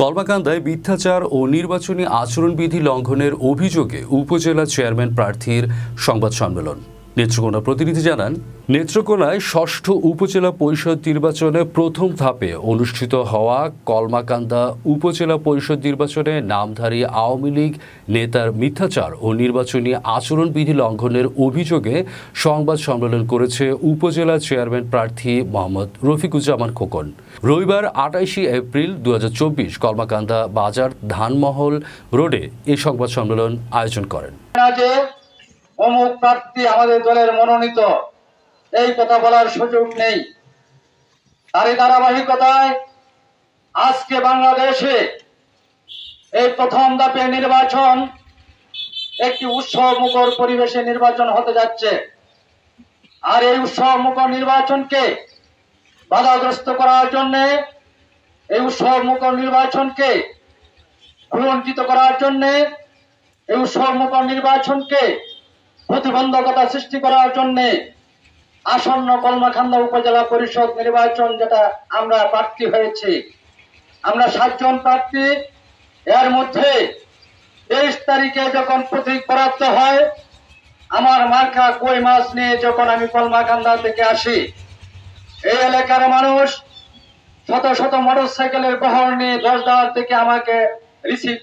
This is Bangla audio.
কলমাকান্দায় মিথ্যাচার ও নির্বাচনী আচরণবিধি লঙ্ঘনের অভিযোগে উপজেলা চেয়ারম্যান প্রার্থীর সংবাদ সম্মেলন। নেত্রকোনা প্রতিনিধি জানান, নেত্রকোনায় ষষ্ঠ উপজেলা পরিষদ নির্বাচনে প্রথম ধাপে অনুষ্ঠিত হওয়া কলমাকান্দা উপজেলা পরিষদ নির্বাচনে নামধারী আওয়ামী লীগ নেতার মিথ্যাচার ও নির্বাচনী আচরণবিধি লঙ্ঘনের অভিযোগে সংবাদ সম্মেলন করেছে উপজেলা চেয়ারম্যান প্রার্থী মোহাম্মদ রফিকুজ্জামান খোকন। রবিবার ২৮ এপ্রিল ২০২৪ কলমাকান্দা বাজার ধানমহল রোডে এই সংবাদ সম্মেলন আয়োজন করেন। অমুক প্রার্থী আমাদের দলের মনোনীত, এই কথা বলার সুযোগ নেই। তারই ধারাবাহিকতায় আজকে বাংলাদেশে এই প্রথম ধাপে নির্বাচন একটি উৎসবমুখর পরিবেশে নির্বাচন হতে যাচ্ছে। আর এই উৎসবমুখর নির্বাচনকে বাধাগ্রস্ত করার জন্য, এই উৎসবমুখর নির্বাচনকে কুণ্ঠিত করার জন্য, এই উৎসবমুখর নির্বাচনকে প্রতিবন্ধকতা সৃষ্টি করার জন্য আসন্ন কলমাকান্দা উপজেলা পরিষদ নির্বাচন যেটা আমরা প্রার্থী হয়েছি, আমরা 7 জন প্রার্থী। এর মধ্যে 23 তারিখে যখন প্রতীক বরাদ্দ হয়, আমার মার্কা কই মাছ নিয়ে যখন আমি কলমাকান্দা থেকে আসি, এই এলাকার মানুষ শত শত মোটরসাইকেলের বহর নিয়ে 10 থেকে আমাকে রিসিভ